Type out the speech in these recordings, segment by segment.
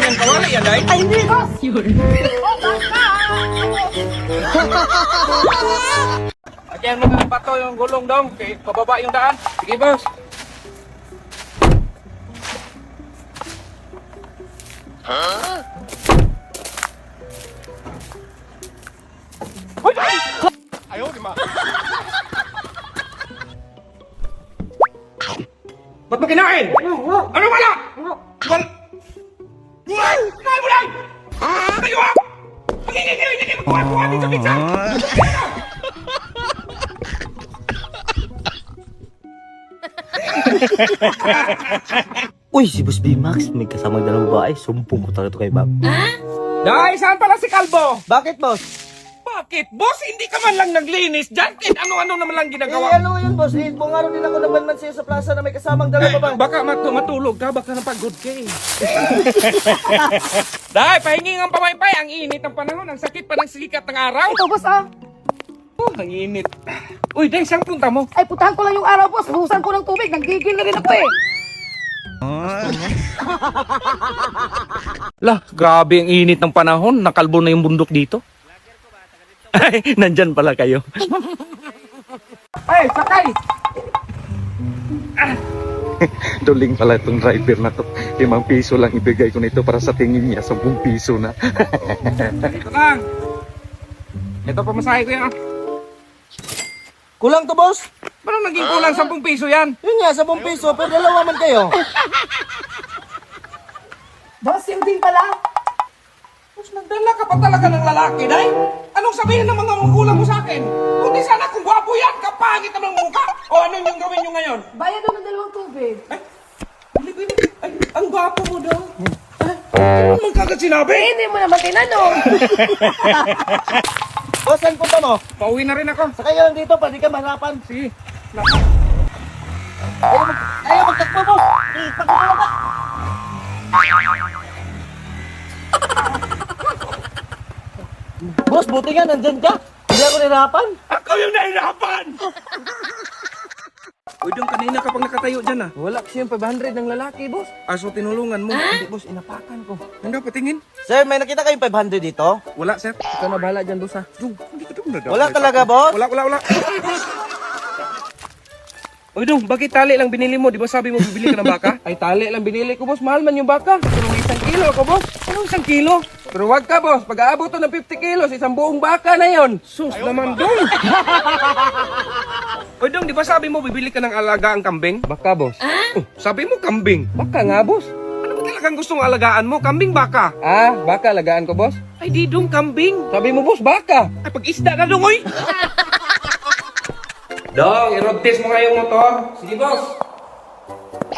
yan, kawali yan, day. Ay, hindi, boss! Ayan mo ng bato yung gulong dong. Okay, pababa yung daan. Sige, boss. Hoy! Ayaw, di ma. Ba't mo kinain? Ano wala? Wala. Kinain mo lang! Tayo ah! Hindi magkuha dito sa pizza! Uy, si Boss B-Max, may kasamang dalawang babae. Sumpong ko talaga ito kay Bob. Dahil saan pala si Kalbo? Bakit, boss? Bakit? Boss, hindi ka man lang naglinis dyan. Kahit ano-ano naman lang ginagawa. Ano yun, boss? Buong araw din ako nabanman sa'yo sa plaza na may kasamang dalawang babae. Baka matulog ka, baka napagod ka eh. Dahil, pahingi ng pamaypay. Ang init ng panahon, ang sakit pa ng sikat ng araw. Ito, boss, ah. Oh, ang init. Uy, Day, saan punta mo? Ay, putahan ko lang yung araw, boss. Buhusan ko ng tubig. Nanggigil na rin ako, eh. Lah, grabe ang init ng panahon. Nakalbo na yung bundok dito. Ay, nandyan pala kayo. Ay, sakay! Duling pala itong driver na to. 5 piso lang ibigay ko nito para sa tingin niya 10 piso na. Ito lang. Ito pamasahe ko yan. Kulang to, boss? Paano naging kulang 10 piso yan? Yun nga, 10 piso, pero dalawa man kayo. Boss, yung din pala. Mas nagdala ka pa talaga ng lalaki, Day? Anong sabihin ng mga magulang mo sa akin? Kundi sana kung gwapo yan, kapangit naman ng mukha. O anong yung gawin nyo ngayon? Bayad doon ng dalawang tubig. Ay, hindi pwede. Ay, ang gwapo mo daw. Ano naman kagad sinabi? Eh, hindi mo naman tinanong. Boss, saan punta mo? Pauwi na rin ako. Sakay ka lang dito, pwede ka mahirapan. Sige. Ayaw magtakbo, boss. Takbo ka ba? Boss, buti nga, nandyan ka. Hindi ako nahirapan. Ako yung nahirapan! Uy, doon kanina kapag nakatayo dyan ah. Wala kasi yung 500 ng lalaki, boss. Aso tinulungan mo. Hindi, boss, inapakan ko. Hanggang patingin. Sir, may nakita kayong 500 dito? Wala, sir. Ikaw na bahala dyan, boss ha. Hindi ko doon na. Wala talaga, boss? Wala. Uy, dong, bakit tali lang binili mo? Di ba sabi mo bibili ka ng baka? Ay, tali lang binili ko, boss. Mahal man yung baka. Pero 1 kilo ako, boss. Ano 1 kilo? Pero wag ka, boss. Pag aabot to ng 50 kilos, isang buong baka na yon. Sus naman, dong. Uy, dong, di ba sabi mo bibili ka ng alagaan kambing? Baka, boss. Oh, sabi mo kambing. Baka nga, boss. Ano ba talagang gustong alagaan mo? Kambing, baka? Ah, baka alagaan ko, boss? Ay, di dong, kambing. Sabi mo, boss, baka. Ay, pag-isda na dong, oy. Dong, i-road test mo nga yung motor. Sige, boss.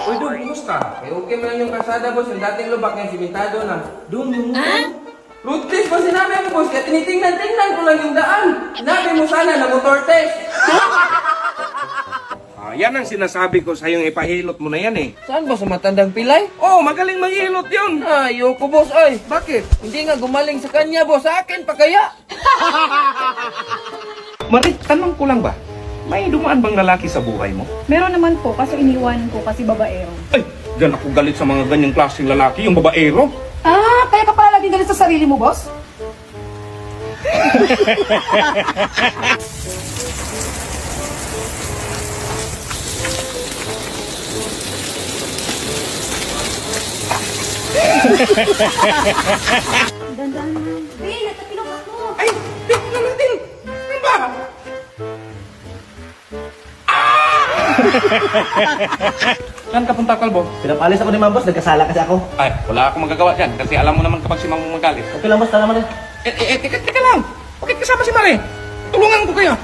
Uy, Dong, kumusta? Eh, okay man lang yung kasada, boss. Yung dating lubak ngayon, simentado na. Dong, yung motor. Road test ba sinabi mo, boss? Kaya tinitingnan ko lang yung daan. Sinabi mo sana na motor test. Yan ang sinasabi ko sa'yo, ipahilot mo na yan eh. Saan, boss? Sa matandang pilay? Oh, magaling manghilot yun. Ayoko, boss, ay. Bakit? Hindi nga gumaling sa kanya, boss. Sa akin pa kaya? Marit, tanong ko lang ba? May dumaan bang lalaki sa buhay mo? Meron naman po, kaso iniwanan ko kasi babaero. Ay, dyan ako galit sa mga ganyang klaseng lalaki, yung babaero. Ah, kaya ka pala laging galit sa sarili mo, boss? Dandan na. Hey, natatilok ako. Ay, tingnan natin. Ano ba? Saan ka punta, Kalbo? Pinapalis ako ni Ma'am, boss. Nagkasala kasi ako. Ay, wala akong magagawa dyan kasi alam mo naman kapag si Mamo magalit. Okay lang, boss. Tala mo rin. Teka lang. Bakit kasama si Mare? Tulungan ko kayo.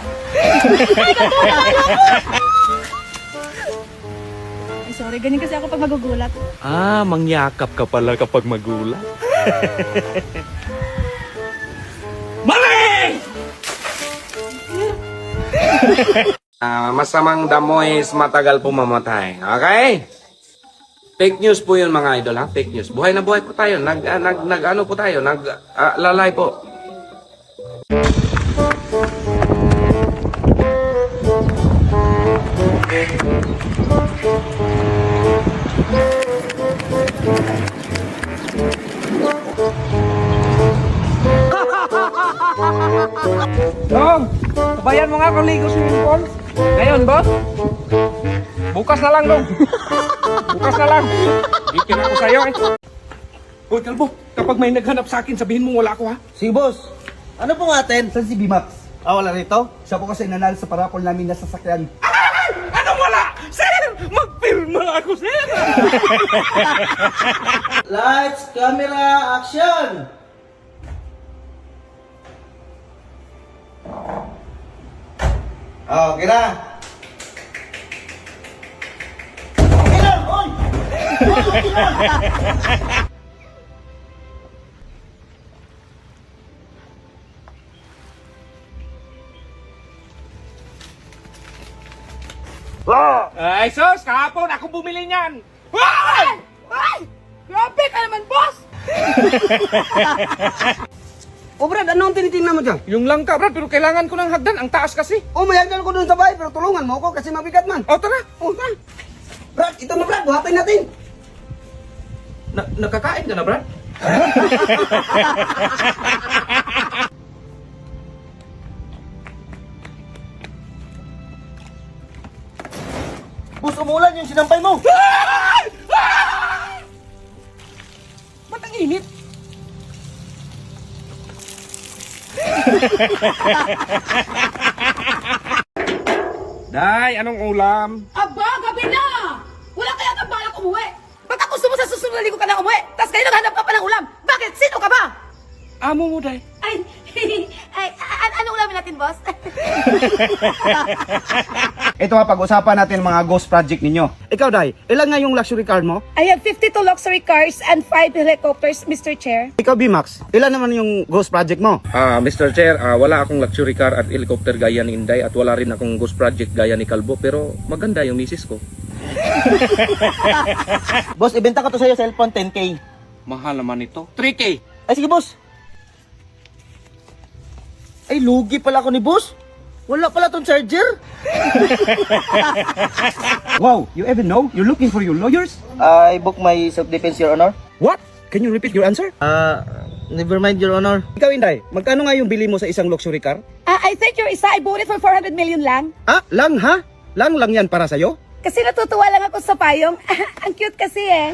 Ay, sorry, ganyan kasi ako pag magugulat. Ah, mangyakap ka pala kapag magulat. Mare! Masamang damo is matagal po mamatay. Okay? Fake news po yun mga idol ha, fake news. Buhay na buhay po tayo. Ano po tayo, lalay po. Bayan mo nga kung ligo swimming pool. Ngayon, boss? Bukas na lang, dong. Bukas na lang. Ikin ako sa'yo, eh. Uy, Kalbo, kapag may naghanap sa akin, sabihin mo wala ako, ha? Sige, boss. Ano po nga atin? Saan si B-Max? Wala rito? Siya po kasi nanalo sa parapol namin na sasakyan. Anong wala? Sir, magpirma ako, sir. Lights, camera, action! Okay na. Okay na, oy! Okay na! Ay, sus, kahapon ako bumili niyan. Ay! Ay! Grabe ka naman, boss! O Brad, ano ang tinitingnan mo dyan? Yung lang ka, Brad, pero kailangan ko ng hagdan. Ang taas kasi. O, mayagdan ko dun sa bahay, pero tulungan mo ako kasi mabigat man. O, tara. O, tara. Brad, ito na Brad, buhatin natin. Nakakain ka na, Brad? Boss, umulan yung sinampay mo. Ba't ang init? Day, anong ulam? Aba, gabi na! Wala kaya kang balak umuwi! Baka gusto mo sa susunod na linggo ka lang umuwi, tapos kayo naghanap ka pa ng ulam! Bakit? Sino ka ba? Amo mo, Day. Ano ulamin natin, boss? Ito nga, pag-usapan natin mga ghost project ninyo. Ikaw, Day, ilan nga yung luxury car mo? I have 52 luxury cars and 5 helicopters, Mr. Chair. Ikaw, B-Max, ilan naman yung ghost project mo? Mr. Chair, wala akong luxury car at helicopter gaya ni Inday at wala rin akong ghost project gaya ni Kalbo pero maganda yung misis ko. Boss, ibenta ko to sa'yo cellphone 10K. Mahal naman ito. 3K. Ay, sige, boss. Ay, lugi pala ako ni boss. Wala pala tong charger. Wow, you even know? You're looking for your lawyers? I book my self-defense, Your Honor. What? Can you repeat your answer? Never mind, Your Honor. Ikaw, Inday, magkano nga yung bili mo sa isang luxury car? I think your isa, I bought it for 400 million lang. Lang ha? Lang yan para sa'yo? Kasi natutuwa lang ako sa payong. Ang cute kasi eh.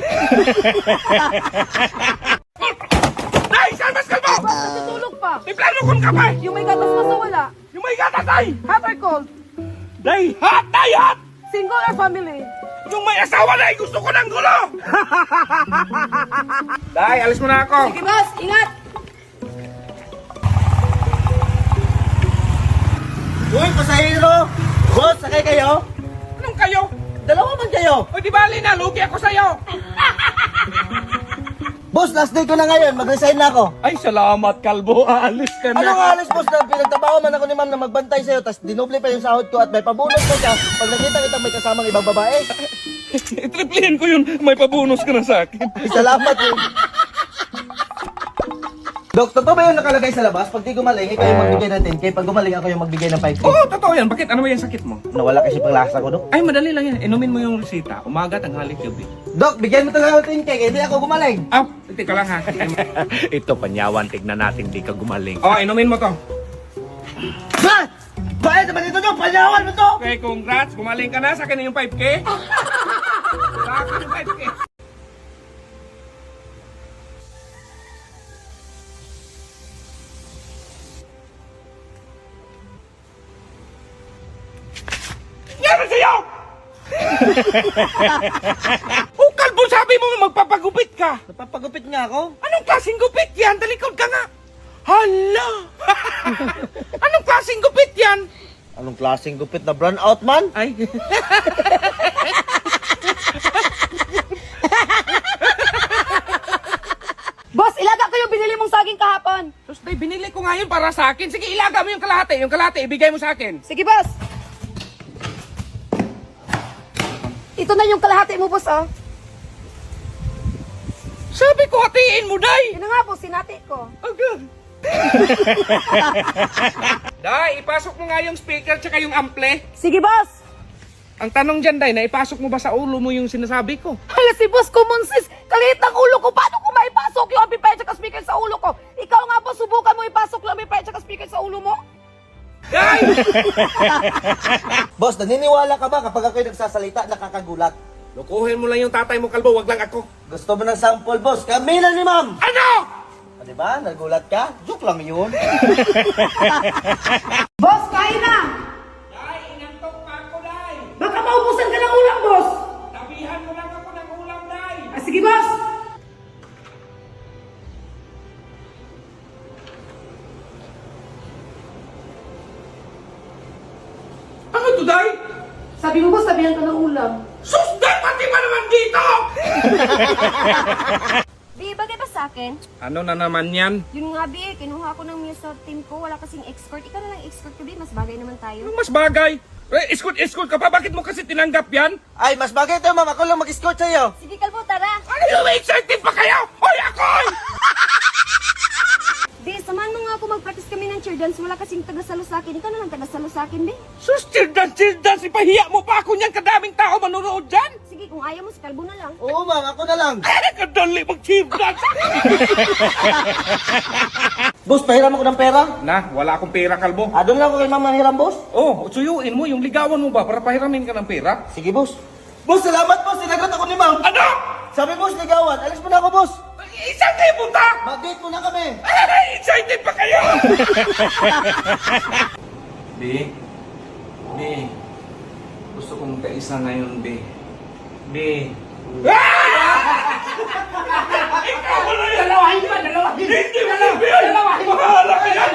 Day, salvas Kalbo! Natutulog pa! May plano kong kamay! Yung may gatas mo sa wala. Yung may gata, Day! Hot or cold? Day, hot! Day, hot! Single or family? Yung may asawa, Day! Gusto ko ng gulo! Day, alis mo na ako! Sige, boss! Ingat! Uy, pasahero! Boss, sakay kayo? Anong kayo? Dalawa man kayo. O di bali na, lugi ako sa'yo! Boss, last day ko na ngayon. Mag-resign na ako. Ay, salamat, Kalbo. Aalis ka Ano nga alis, boss, na pinagtabaho man ako ni ma'am na magbantay sa'yo, tapos dinoble pa yung sahod ko at may pabunot ko siya pag nakita kita may kasamang ibang babae. Itriplihin ko yun. May pabonus ka na sa akin. Ay, salamat yun. Dok, totoo ba yung nakalagay sa labas? Pag di gumaling, ikaw yung magbigay ng 10K. Pag gumaling, ako yung magbigay ng 5K. Oo, totoo yan. Bakit? Ano ba yung sakit mo? Nawala kasi panglasa ko, Dok. Ay, madali lang yan. Inumin mo yung resita. Umaga, tanghali, gabi. Dok, bigyan mo ito ng 10K, kaya di ako gumaling. Aw, tika lang ha. Ito, panyawan, tignan natin di ka gumaling. Oh, inumin mo to. Ba! Bakit naman ito, Dok? Panyawan mo to! Okay, congrats. Gumaling ka na. Sa akin na yung 5K. Sa akin yung 5K. Yan sa'yo! Oh, Kalbo, sabi mo magpapagupit ka. Napapagupit nga ako. Anong klaseng gupit yan? Talikod ka nga. Hala! Anong klaseng gupit yan? Anong klaseng gupit na brand out, man? Ay. Boss, ilaga ko yung binili mong saging kahapon. Sus, tay, binili ko nga yun para sa akin. Sige, ilaga mo yung kalahati. Yung kalahati, ibigay mo sa akin. Sige, boss. Ito na yung kalahati mo, boss, oh. Sabi ko, hatiin mo, Day. Yun na nga, boss, sinati ko. Agad. Day, ipasok mo nga yung speaker tsaka yung ample. Sige, boss. Ang tanong dyan, Day, naipasok mo ba sa ulo mo yung sinasabi ko? Hala, si boss common sis! Kalit ng ulo ko! Paano ko maipasok yung amplifier at speaker sa ulo ko? Ikaw nga po, subukan mo ipasok yung amplifier at speaker sa ulo mo? Day! Boss, naniniwala ka ba kapag ako'y nagsasalita, nakakagulat? Lukuhin mo lang yung tatay mo, kalbo, wag lang ako. Gusto mo ng sample, boss? Kami lang ni ma'am! Ano? Ah, diba? Nagulat ka? Joke lang yun. Boss, kain na! Day, inantok pa ako, Day. Baka maubusan ka ng ulam, boss! Tabihan mo lang ako ng ulam, Day. Ah, sige, boss! Ano to, Day? Sabi mo, boss, sabihan ka ng ulam. Sus, Day, pati ba naman dito? Bi, bagay ba sa akin? Ano na naman yan? Yun nga, Bi, kinuha ko ng meal sa team ko. Wala kasing escort. Ikaw na lang escort ko, Bi. Mas bagay naman tayo. Ano mas bagay? Escort ka pa, bakit mo kasi tinanggap yan? Ay, mas bagay ito, ma'am. Ako lang mag-escort sa'yo. Sige, Kalbo, tara. Ano yung excited pa kayo? Hoy, ako'y! Bi, samahan mo nga ako mag-practice kami ng cheer dance. Wala kasing tagasalo sa akin. Ikaw na lang tagasalo sa akin, Bi. Sus, cheer dance, ipahiya mo pa ako niyan, kadaming tao manonood dyan. Sige, kung ayaw mo, si Kalbo na lang. Oo, ma'am. Ako na lang. Kadali mag-cheer dance. Boss, pahiram ako ng pera. Na, wala akong pera, kalbo. Ah, doon lang ako kay ma'am nahiram, boss. Oh, suyuin mo, yung ligawan mo ba para pahiramin ka ng pera? Sige, boss. Boss, salamat, boss. Sinagot ako ni ma'am. Ano? Sabi, boss, ligawan. Alis mo na ako, boss. Isang kayo punta! Mag-date mo na kami. Ay, excited pa kayo! Be, gusto kong kaisa ngayon, Be. Ikaw mo na yan! Dalawahin pa! Hindi mo na yan! Bahala ka yan!